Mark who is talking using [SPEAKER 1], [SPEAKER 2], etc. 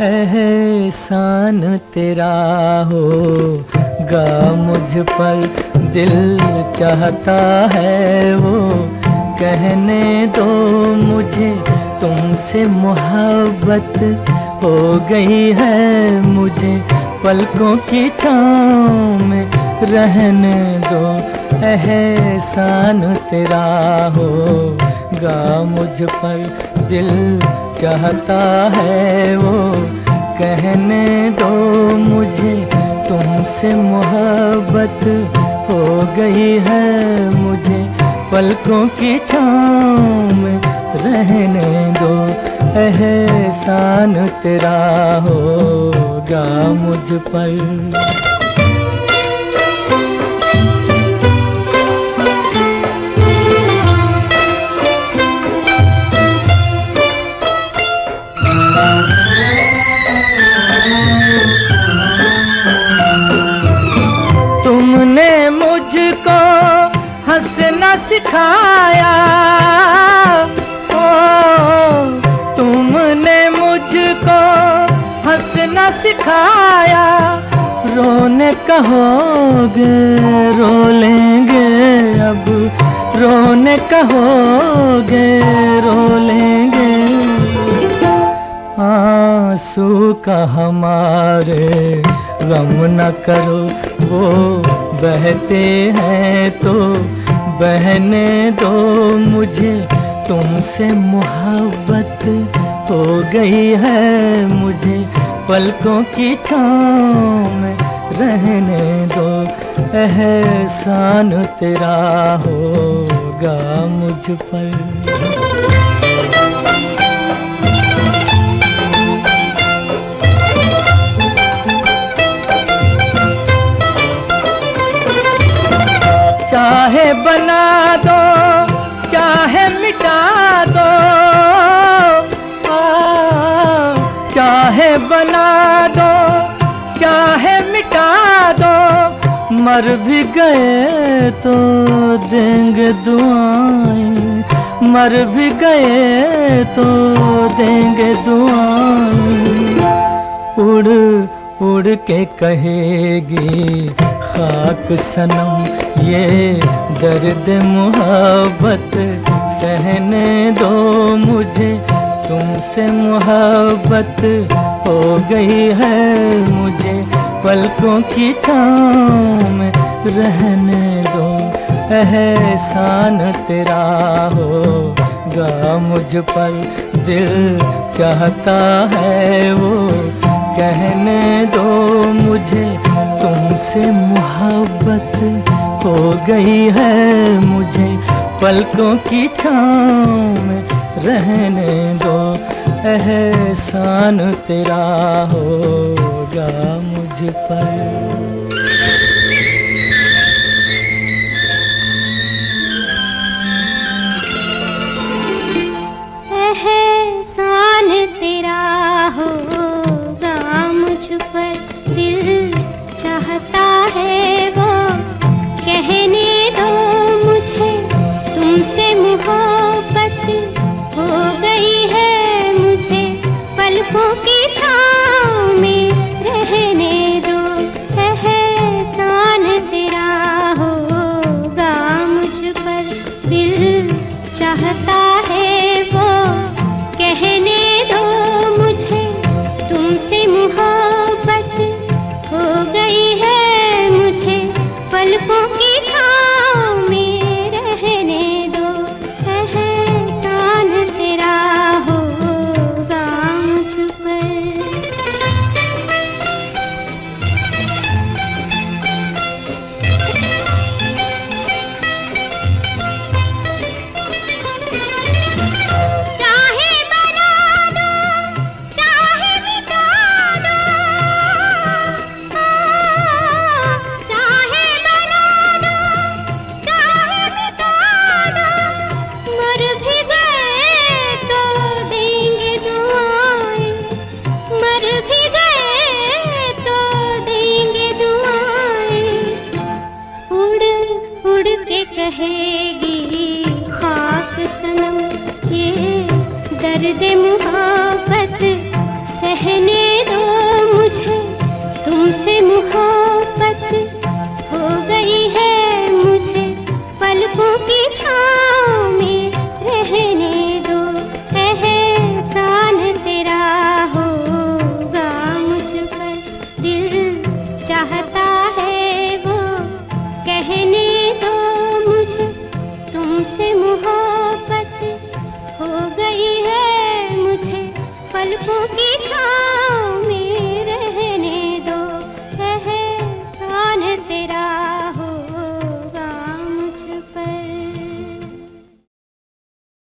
[SPEAKER 1] एहसान तेरा होगा मुझ पर, दिल चाहता है वो कहने दो मुझे, तुमसे मोहब्बत हो गई है मुझे, पलकों की छाँव में रहने दो। एहसान तेरा होगा मुझ पर, दिल चाहता है वो कहने दो मुझे, तुमसे मोहब्बत हो गई है मुझे, पलकों की छाँव में रहने दो। एहसान तेरा होगा मुझ पर। तुमने मुझको हंसना सिखाया, ओ तुमने मुझको हंसना सिखाया, रोने कहोगे रो लेंगे अब, रोने कहोगे रो लेंगे। आंसू का हमारे गम न करो, वो बहते हैं तो बहने दो मुझे, तुमसे मोहब्बत हो गई है मुझे, पलकों की छाँव में रहने दो। एहसान तेरा होगा मुझ पर। चाहे बना दो चाहे मिटा दो, चाहे बना दो चाहे मिटा दो, मर भी गए तो देंगे दुआएं, मर भी गए तो देंगे दुआएं। उड़ उड़ के कहेगी खाक सनम ये दर्द मोहब्बत, सहने दो मुझे, तुमसे मोहब्बत हो गई है मुझे, पलकों की छाँव में रहने दो। एहसान तेरा होगा मुझ पर, दिल चाहता है वो कहने दो मुझे, तुमसे मोहब्बत हो गई है मुझे, पलकों की छाँव में रहने दो। एहसान तेरा होगा मुझ पर।
[SPEAKER 2] एहसान तेरा होगा मुझ पर, दिल चाहता है वो कहने दो मुझे, तुमसे मोहब्बत हो गई है मुझे, पलकों की छाँव में रहने दो। एहसान तेरा होगा मुझ पर, दिल चाहता है वो कहने दो मुझे, तुमसे मोहब्बत हो गई है मुझे, पलकों की छाँव में रहने दो। एहसान तेरा होगा मुझ पर। चाहे बना दो चाहे मिटा दो, चाहे बना दो चाहे मिटा दो, मर भी गए तो देंगे दुआएं, मर भी गए तो देंगे दुआएं। उड़ उड़ के कहेगी खाक सनम ये दर्द मोहब्बत, सहने हो गई है मुझे पलकों की छाँव में रहने दो। एहसान तेरा होगा मुझ पर, दिल चाहता है वो कहने दो मुझे, तुमसे मोहब्बत हो गई है मुझे पलकों की